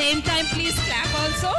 Same time, please clap also.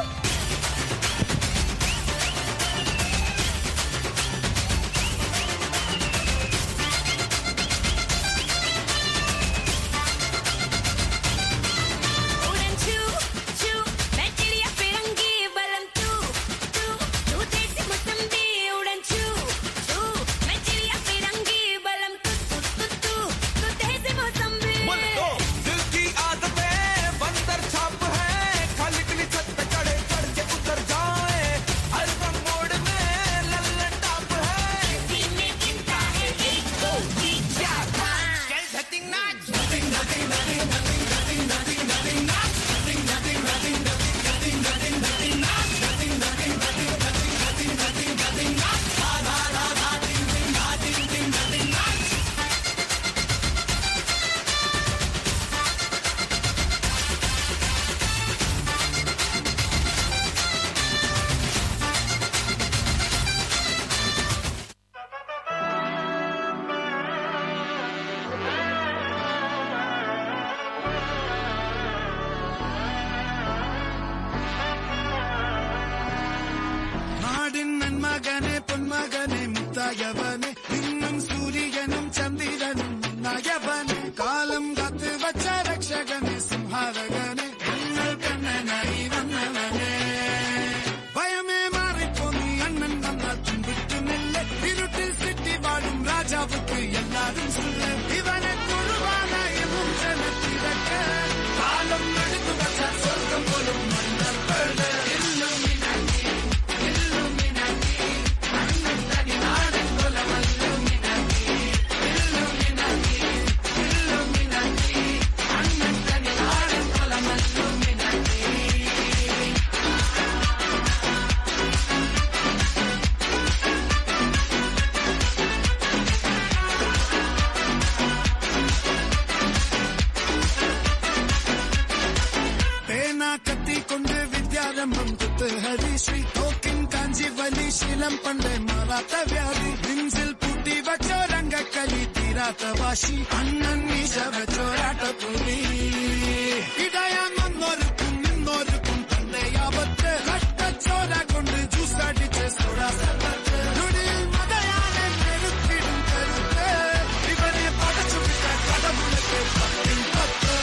മകനെ പൊന്മകനെ മുത്തായവനെ ഇന്നും സൂര്യനും ചന്ദ്രനും നയവനെ കാലം കാത്ത് വച്ച രക്ഷകനെ സംഹാരകനെ ഞങ്ങൾ കണ്ണനായി വന്നവനെ ഭയമേ മാറിപ്പോ നീ അണ്ണൻ വന്നാൽ തുമ്പിട്ടുന്നില്ല ഇരുട്ടിൽ സിറ്റി വാഴും രാജാവുക്ക് എല്ലാരും സുല്ല ഇവനെ കൊഴുവാനായി ജനത്തിരക്ക് കാലം എടുത്തു വച്ച സ്വർഗം പോലും മണ്ണർപ്പേട് കത്തിക്കൊണ്ട് വിദ്യാരംഭം കുത്ത് ഹരിശ്രീ തോക്കിൻ കാഞ്ചി വലി ശീലം പണ്ട് മാറാത്ത വ്യാധി നെഞ്ചിൽ പൂട്ടി വച്ചോരംഗക്കലി തീരാത്ത വാശി അണ്ണൻ മീശ വെച്ചോരാട്ടപ്പുലി ഇടയാൻ വന്നോർക്കും നിന്നോർക്കും തന്റെ ആപത്ത് കട്ടച്ചോര കൊണ്ട് ജ്യൂസടിച്ച് സോഡാ സർബത്ത് നുടിയിൽ മതയാനെ പെരുത്തിടും കരുത്ത് ഇവനെ പടച്ചു വിട്ട കടമുളക്ക് പത്തിൻ പത്ത്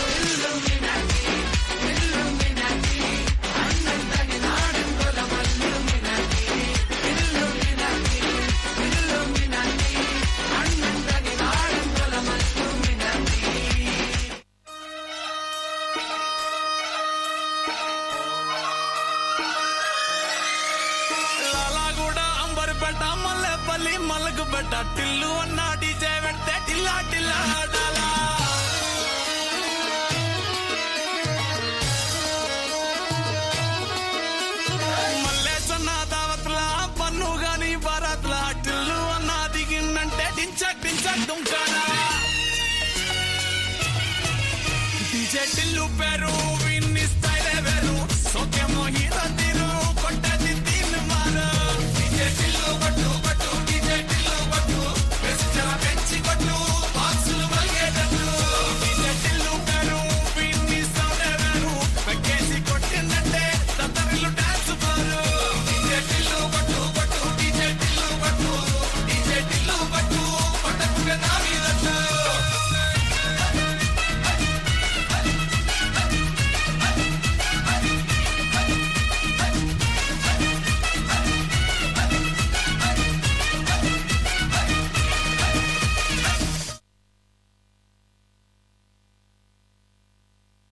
మల్లెపల్లి మలకు బెట్ట టిల్లు అన్న డీజే పెడితే టిల్లా టిల్లా ఆడాలా మల్లేసన్న దావత్ల పన్ను గాని భారత్ల టిల్లు అన్న దిగిందంటే డించక్ డించక్ దుంకాలా డీజే టిల్లు పేరు